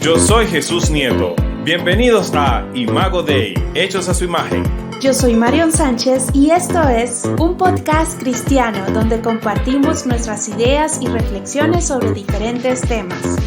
Yo soy Jesús Nieto. Bienvenidos a Imago Dei, hechos a su imagen. Yo soy Marion Sánchez y esto es un podcast cristiano donde compartimos nuestras ideas y reflexiones sobre diferentes temas.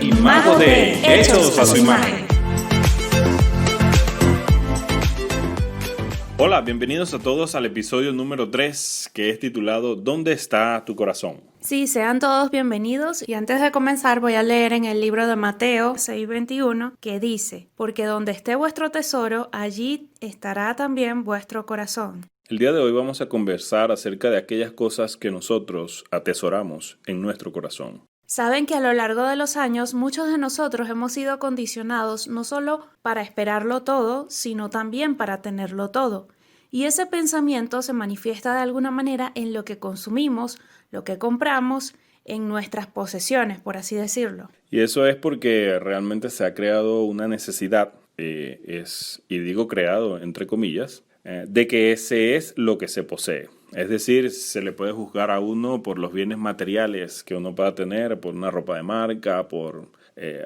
Imago Dei, hechos a su imagen. Hola, bienvenidos a todos al episodio número 3, que es titulado ¿Dónde está tu corazón? Sí, sean todos bienvenidos y antes de comenzar voy a leer en el libro de Mateo 6:21 que dice: porque donde esté vuestro tesoro, allí estará también vuestro corazón. El día de hoy vamos a conversar acerca de aquellas cosas que nosotros atesoramos en nuestro corazón. Saben que a lo largo de los años muchos de nosotros hemos sido condicionados no solo para esperarlo todo, sino también para tenerlo todo. Y ese pensamiento se manifiesta de alguna manera en lo que consumimos, lo que compramos, en nuestras posesiones, por así decirlo. Y eso es porque realmente se ha creado una necesidad, y digo creado entre comillas, de que ese es lo que se posee. Es decir, se le puede juzgar a uno por los bienes materiales que uno pueda tener, por una ropa de marca, por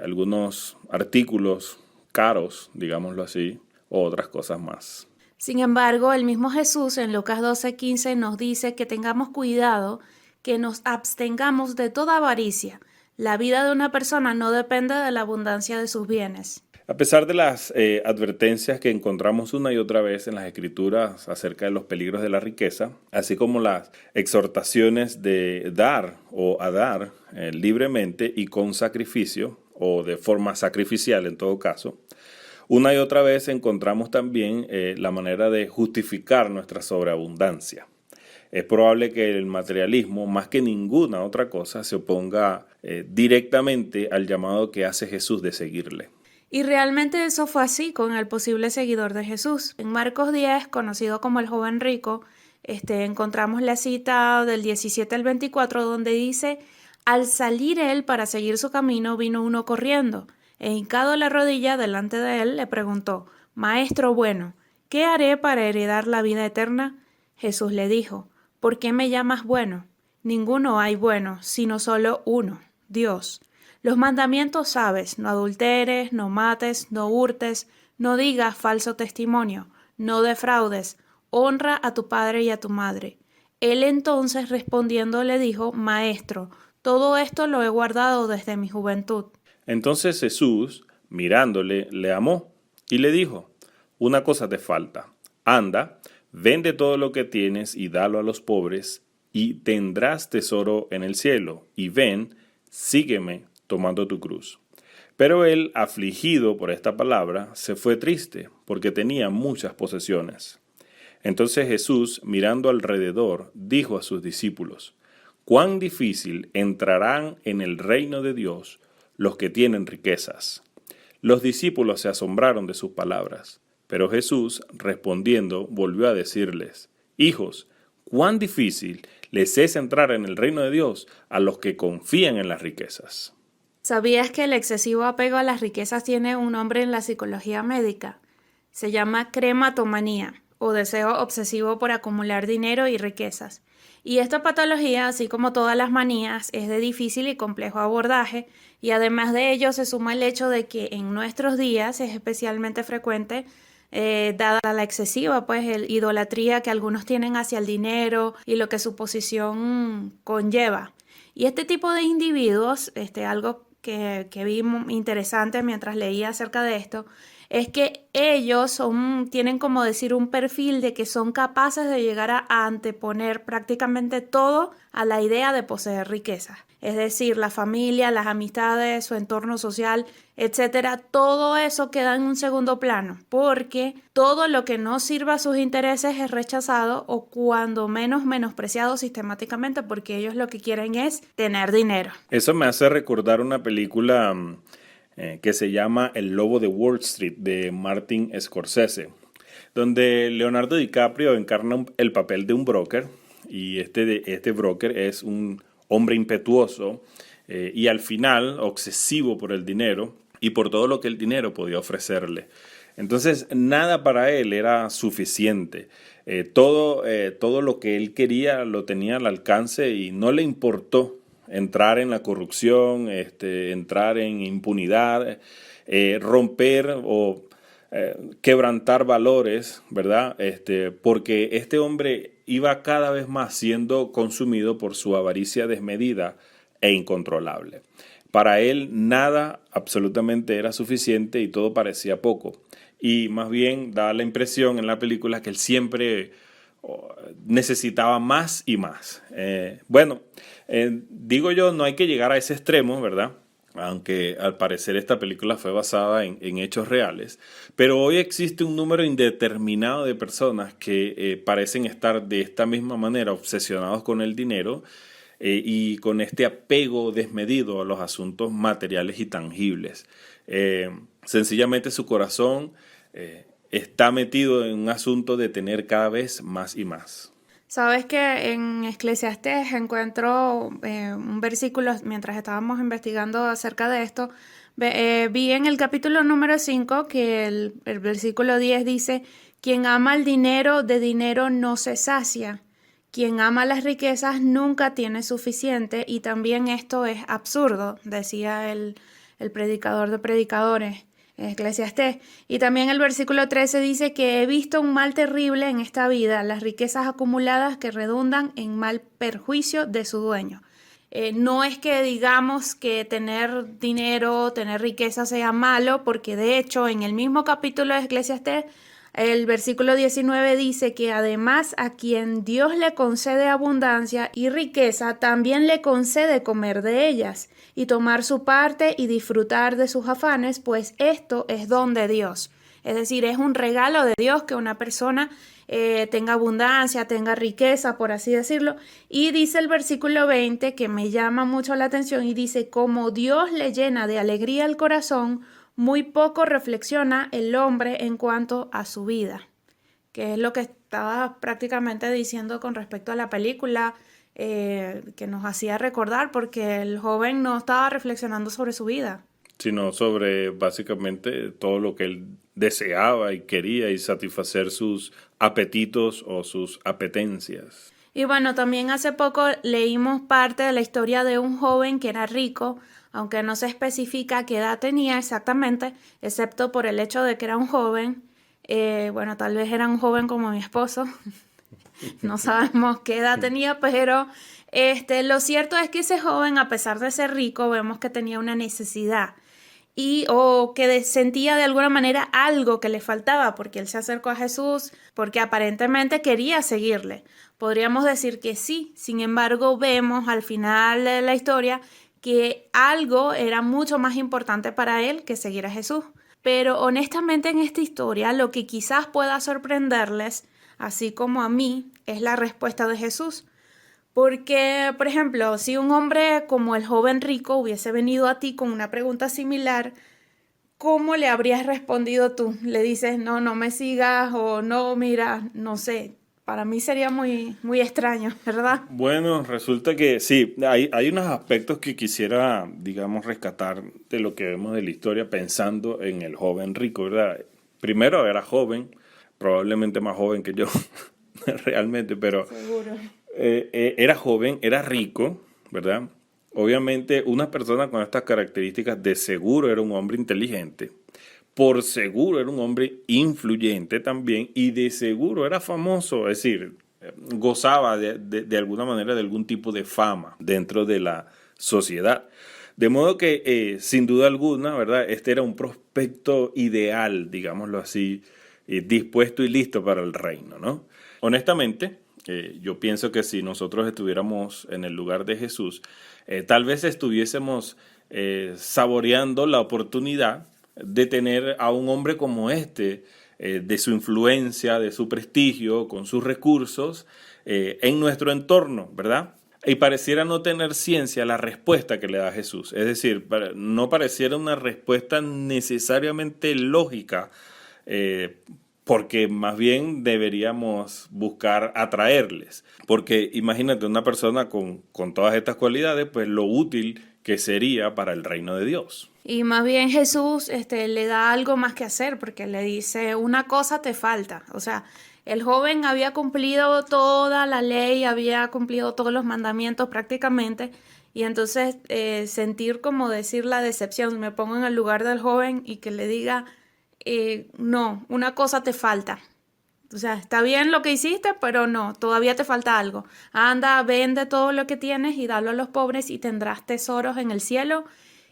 algunos artículos caros, digámoslo así, o otras cosas más. Sin embargo, el mismo Jesús en Lucas 12:15 nos dice que tengamos cuidado, que nos abstengamos de toda avaricia. La vida de una persona no depende de la abundancia de sus bienes. A pesar de las advertencias que encontramos una y otra vez en las Escrituras acerca de los peligros de la riqueza, así como las exhortaciones de dar o a dar libremente y con sacrificio, o de forma sacrificial en todo caso, una y otra vez encontramos también la manera de justificar nuestra sobreabundancia. Es probable que el materialismo, más que ninguna otra cosa, se oponga directamente al llamado que hace Jesús de seguirle. Y realmente eso fue así con el posible seguidor de Jesús. En Marcos 10, conocido como el joven rico, encontramos la cita del 17 al 24 donde dice: al salir él para seguir su camino, vino uno corriendo, e hincado la rodilla delante de él, le preguntó: Maestro bueno, ¿qué haré para heredar la vida eterna? Jesús le dijo: ¿por qué me llamas bueno? Ninguno hay bueno, sino solo uno, Dios. Los mandamientos sabes: no adulteres, no mates, no hurtes, no digas falso testimonio, no defraudes, honra a tu padre y a tu madre. Él entonces respondiendo le dijo: Maestro, todo esto lo he guardado desde mi juventud. Entonces Jesús, mirándole, le amó y le dijo: una cosa te falta, anda, vende todo lo que tienes y dalo a los pobres, y tendrás tesoro en el cielo, y ven, sígueme tomando tu cruz. Pero él, afligido por esta palabra, se fue triste, porque tenía muchas posesiones. Entonces Jesús, mirando alrededor, dijo a sus discípulos: cuán difícil entrarán en el reino de Dios los que tienen riquezas. Los discípulos se asombraron de sus palabras, pero Jesús, respondiendo, volvió a decirles: hijos, cuán difícil les es entrar en el reino de Dios a los que confían en las riquezas. ¿Sabías que el excesivo apego a las riquezas tiene un nombre en la psicología médica? Se llama crematomanía, o deseo obsesivo por acumular dinero y riquezas. Y esta patología, así como todas las manías, es de difícil y complejo abordaje, y además de ello se suma el hecho de que en nuestros días es especialmente frecuente, dada la excesiva idolatría que algunos tienen hacia el dinero y lo que su posición conlleva. Y este tipo de individuos, algo que vi interesante mientras leía acerca de esto, es que ellos tienen como decir un perfil de que son capaces de llegar a anteponer prácticamente todo a la idea de poseer riqueza. Es decir, la familia, las amistades, su entorno social, etcétera, todo eso queda en un segundo plano, porque todo lo que no sirva a sus intereses es rechazado o cuando menos menospreciado sistemáticamente, porque ellos lo que quieren es tener dinero. Eso me hace recordar una película que se llama El Lobo de Wall Street, de Martin Scorsese, donde Leonardo DiCaprio encarna el papel de un broker, y este broker es un hombre impetuoso y al final obsesivo por el dinero y por todo lo que el dinero podía ofrecerle. Entonces nada para él era suficiente. Todo lo que él quería lo tenía al alcance y no le importó entrar en la corrupción, entrar en impunidad, romper o quebrantar valores, ¿verdad? Porque este hombre iba cada vez más siendo consumido por su avaricia desmedida e incontrolable. Para él nada absolutamente era suficiente y todo parecía poco. Y más bien da la impresión en la película que él siempre necesitaba más y más. Digo yo, no hay que llegar a ese extremo, ¿verdad? Aunque al parecer esta película fue basada en hechos reales, pero hoy existe un número indeterminado de personas que parecen estar de esta misma manera obsesionados con el dinero y con este apego desmedido a los asuntos materiales y tangibles. Sencillamente su corazón está metido en un asunto de tener cada vez más y más. Sabes que en Eclesiastés encuentro un versículo, mientras estábamos investigando acerca de esto, vi en el capítulo número 5 que el versículo 10 dice: quien ama el dinero, de dinero no se sacia. Quien ama las riquezas nunca tiene suficiente, y también esto es absurdo, decía el predicador de predicadores. Eclesiastés. Y también el versículo 13 dice que he visto un mal terrible en esta vida, las riquezas acumuladas que redundan en mal perjuicio de su dueño. No es que digamos que tener dinero, tener riqueza sea malo, porque de hecho en el mismo capítulo de Eclesiastés, el versículo 19 dice que además a quien Dios le concede abundancia y riqueza, también le concede comer de ellas y tomar su parte y disfrutar de sus afanes, pues esto es don de Dios. Es decir, es un regalo de Dios que una persona tenga abundancia, tenga riqueza, por así decirlo. Y dice el versículo 20, que me llama mucho la atención, y dice: como Dios le llena de alegría el corazón, muy poco reflexiona el hombre en cuanto a su vida. Que es lo que estaba prácticamente diciendo con respecto a la película, que nos hacía recordar, porque el joven no estaba reflexionando sobre su vida, sino sobre básicamente todo lo que él deseaba y quería y satisfacer sus apetitos o sus apetencias. Y bueno, también hace poco leímos parte de la historia de un joven que era rico, aunque no se especifica qué edad tenía exactamente, excepto por el hecho de que era un joven. Bueno, tal vez era un joven como mi esposo. No sabemos qué edad tenía, pero lo cierto es que ese joven, a pesar de ser rico, vemos que tenía una necesidad o que sentía de alguna manera algo que le faltaba, porque él se acercó a Jesús, porque aparentemente quería seguirle. Podríamos decir que sí, sin embargo, vemos al final de la historia que algo era mucho más importante para él que seguir a Jesús. Pero honestamente en esta historia lo que quizás pueda sorprenderles, así como a mí, es la respuesta de Jesús. Porque, por ejemplo, si un hombre como el joven rico hubiese venido a ti con una pregunta similar, ¿cómo le habrías respondido tú? Le dices: no, no me sigas, o no, mira, no sé. Para mí sería muy, muy extraño, ¿verdad? Bueno, resulta que sí, hay unos aspectos que quisiera, digamos, rescatar de lo que vemos de la historia pensando en el joven rico, ¿verdad? Primero era joven, probablemente más joven que yo, realmente, pero Seguro. Era joven, era rico, ¿verdad? Obviamente una persona con estas características de seguro era un hombre inteligente, por seguro era un hombre influyente también y de seguro era famoso, es decir, gozaba de alguna manera de algún tipo de fama dentro de la sociedad. De modo que sin duda alguna, ¿verdad? Este era un prospecto ideal, digámoslo así, dispuesto y listo para el reino, ¿no? Honestamente, yo pienso que si nosotros estuviéramos en el lugar de Jesús, tal vez estuviésemos saboreando la oportunidad de tener a un hombre como este, de su influencia, de su prestigio, con sus recursos, en nuestro entorno, ¿verdad? Y pareciera no tener ciencia la respuesta que le da Jesús. Es decir, no pareciera una respuesta necesariamente lógica, porque más bien deberíamos buscar atraerles. Porque imagínate una persona con todas estas cualidades, pues lo útil que sería para el reino de Dios. Y más bien Jesús le da algo más que hacer, porque le dice: una cosa te falta. O sea, el joven había cumplido toda la ley, había cumplido todos los mandamientos prácticamente, Y entonces sentir como decir la decepción, me pongo en el lugar del joven y que le diga, no, una cosa te falta. O sea, está bien lo que hiciste, pero no, todavía te falta algo. Anda, vende todo lo que tienes y dalo a los pobres y tendrás tesoros en el cielo.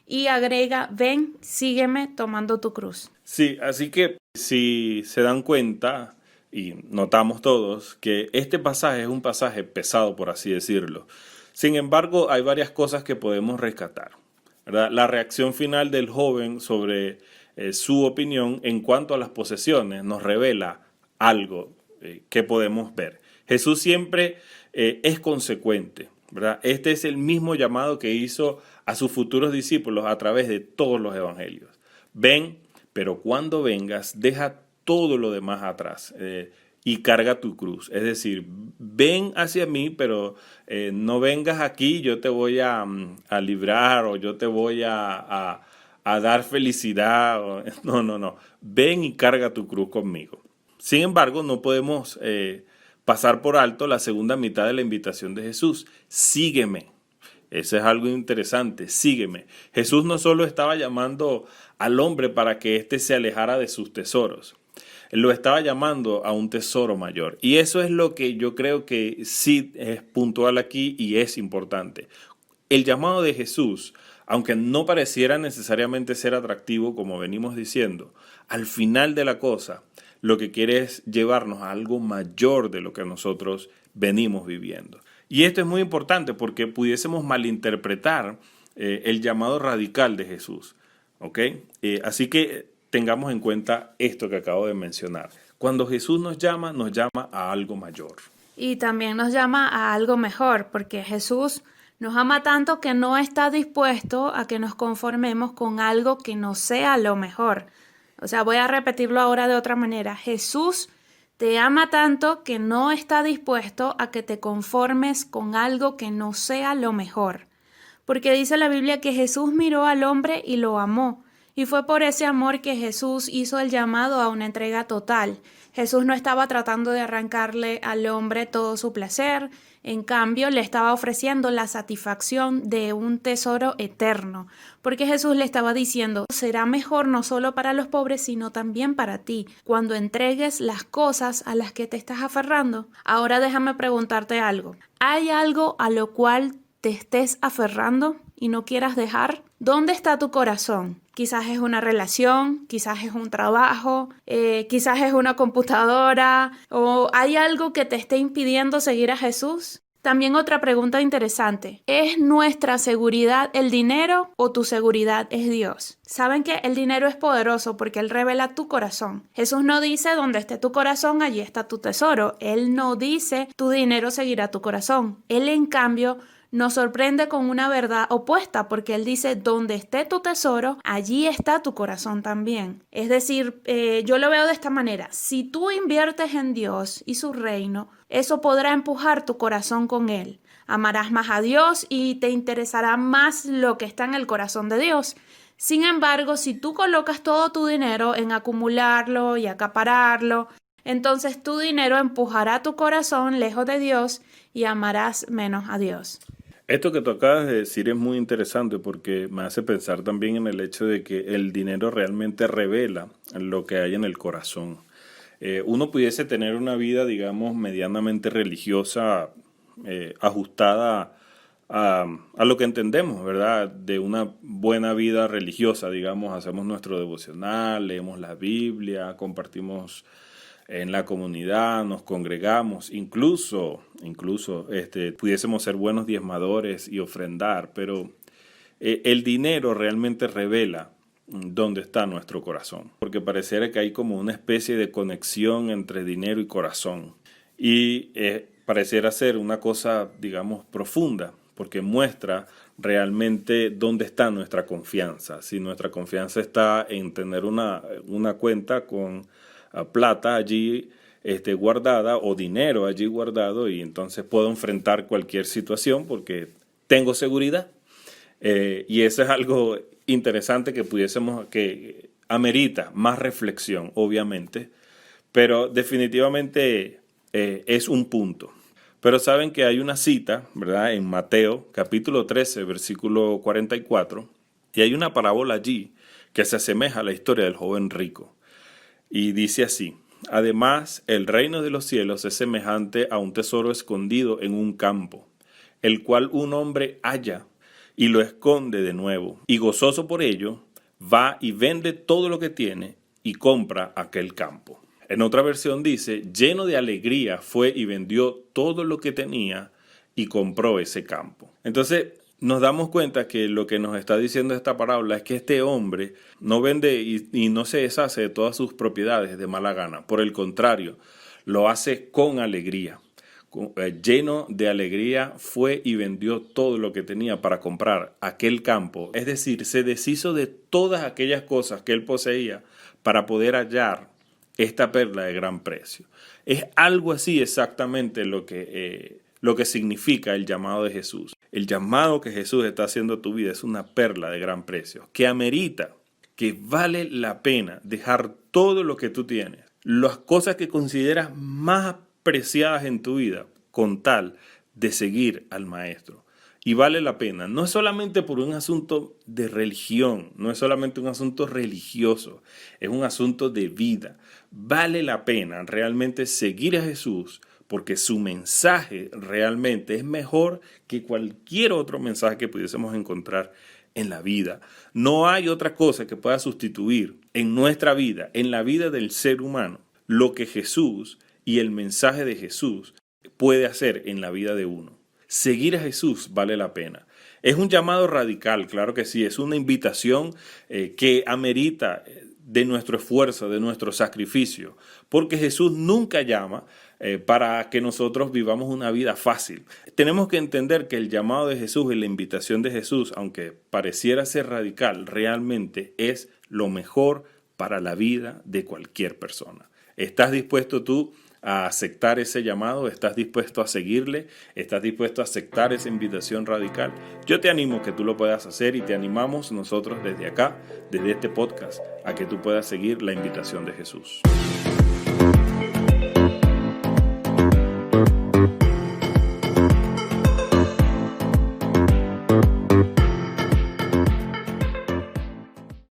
Y agrega, ven, sígueme tomando tu cruz. Sí, así que si se dan cuenta, y notamos todos, que este pasaje es un pasaje pesado, por así decirlo. Sin embargo, hay varias cosas que podemos rescatar, ¿verdad? La reacción final del joven sobre su opinión en cuanto a las posesiones nos revela algo que podemos ver. Jesús siempre es consecuente, ¿verdad? Este es el mismo llamado que hizo a sus futuros discípulos a través de todos los evangelios. Ven, pero cuando vengas, deja todo lo demás atrás y carga tu cruz. Es decir, ven hacia mí, pero no vengas aquí, yo te voy a librar o yo te voy a dar felicidad. No, no, no. Ven y carga tu cruz conmigo. Sin embargo, no podemos pasar por alto la segunda mitad de la invitación de Jesús. Sígueme. Eso es algo interesante, sígueme. Jesús no solo estaba llamando al hombre para que éste se alejara de sus tesoros, él lo estaba llamando a un tesoro mayor. Y eso es lo que yo creo que sí es puntual aquí y es importante. El llamado de Jesús, aunque no pareciera necesariamente ser atractivo, como venimos diciendo, al final de la cosa, lo que quiere es llevarnos a algo mayor de lo que nosotros venimos viviendo. Y esto es muy importante porque pudiésemos malinterpretar el llamado radical de Jesús. ¿Ok? Así que tengamos en cuenta esto que acabo de mencionar. Cuando Jesús nos llama a algo mayor. Y también nos llama a algo mejor, porque Jesús nos ama tanto que no está dispuesto a que nos conformemos con algo que no sea lo mejor. O sea, voy a repetirlo ahora de otra manera. Jesús te ama tanto que no está dispuesto a que te conformes con algo que no sea lo mejor. Porque dice la Biblia que Jesús miró al hombre y lo amó. Y fue por ese amor que Jesús hizo el llamado a una entrega total. Jesús no estaba tratando de arrancarle al hombre todo su placer, en cambio le estaba ofreciendo la satisfacción de un tesoro eterno, porque Jesús le estaba diciendo, será mejor no solo para los pobres, sino también para ti, cuando entregues las cosas a las que te estás aferrando. Ahora déjame preguntarte algo. ¿Hay algo a lo cual te estés aferrando y no quieras dejar? ¿Dónde está tu corazón? Quizás es una relación, quizás es un trabajo, quizás es una computadora, o hay algo que te esté impidiendo seguir a Jesús. También otra pregunta interesante, ¿es nuestra seguridad el dinero o tu seguridad es Dios? Saben que el dinero es poderoso porque Él revela tu corazón. Jesús no dice donde esté tu corazón, allí está tu tesoro. Él no dice tu dinero seguirá tu corazón. Él en cambio nos sorprende con una verdad opuesta, porque Él dice, donde esté tu tesoro, allí está tu corazón también. Es decir, yo lo veo de esta manera, si tú inviertes en Dios y su reino, eso podrá empujar tu corazón con Él. Amarás más a Dios y te interesará más lo que está en el corazón de Dios. Sin embargo, si tú colocas todo tu dinero en acumularlo y acapararlo, entonces tu dinero empujará tu corazón lejos de Dios y amarás menos a Dios. Esto que tú acabas de decir es muy interesante porque me hace pensar también en el hecho de que el dinero realmente revela lo que hay en el corazón. Uno pudiese tener una vida, digamos, medianamente religiosa, ajustada a lo que entendemos, ¿verdad? De una buena vida religiosa, digamos, hacemos nuestro devocional, leemos la Biblia, compartimos en la comunidad, nos congregamos, incluso pudiésemos ser buenos diezmadores y ofrendar, pero el dinero realmente revela dónde está nuestro corazón, porque pareciera que hay como una especie de conexión entre dinero y corazón, y pareciera ser una cosa, digamos, profunda, porque muestra realmente dónde está nuestra confianza. Si nuestra confianza está en tener una cuenta con plata allí guardada o dinero allí guardado, y entonces puedo enfrentar cualquier situación porque tengo seguridad. Y eso es algo interesante que amerita más reflexión, obviamente, pero definitivamente es un punto. Pero saben que hay una cita, ¿verdad? En Mateo, capítulo 13, versículo 44, y hay una parábola allí que se asemeja a la historia del joven rico. Y dice así: además, el reino de los cielos es semejante a un tesoro escondido en un campo, el cual un hombre halla y lo esconde de nuevo, y gozoso por ello, va y vende todo lo que tiene y compra aquel campo. En otra versión dice: lleno de alegría fue y vendió todo lo que tenía y compró ese campo. Entonces nos damos cuenta que lo que nos está diciendo esta parábola es que este hombre no vende y no se deshace de todas sus propiedades de mala gana. Por el contrario, lo hace con alegría. Lleno de alegría fue y vendió todo lo que tenía para comprar aquel campo. Es decir, se deshizo de todas aquellas cosas que él poseía para poder hallar esta perla de gran precio. Es algo así exactamente lo que significa el llamado de Jesús. El llamado que Jesús está haciendo a tu vida es una perla de gran precio, que amerita, que vale la pena dejar todo lo que tú tienes, las cosas que consideras más preciadas en tu vida, con tal de seguir al Maestro. Y vale la pena, no es solamente por un asunto de religión, no es solamente un asunto religioso, es un asunto de vida. Vale la pena realmente seguir a Jesús, porque su mensaje realmente es mejor que cualquier otro mensaje que pudiésemos encontrar en la vida. No hay otra cosa que pueda sustituir en nuestra vida, en la vida del ser humano, lo que Jesús y el mensaje de Jesús puede hacer en la vida de uno. Seguir a Jesús vale la pena. Es un llamado radical, claro que sí, es una invitación que amerita de nuestro esfuerzo, de nuestro sacrificio, porque Jesús nunca llama para que nosotros vivamos una vida fácil. Tenemos que entender que el llamado de Jesús y la invitación de Jesús, aunque pareciera ser radical, realmente es lo mejor para la vida de cualquier persona. ¿Estás dispuesto tú a aceptar ese llamado? ¿Estás dispuesto a seguirle? ¿Estás dispuesto a aceptar esa invitación radical? Yo te animo que tú lo puedas hacer y te animamos nosotros desde acá, desde este podcast, a que tú puedas seguir la invitación de Jesús.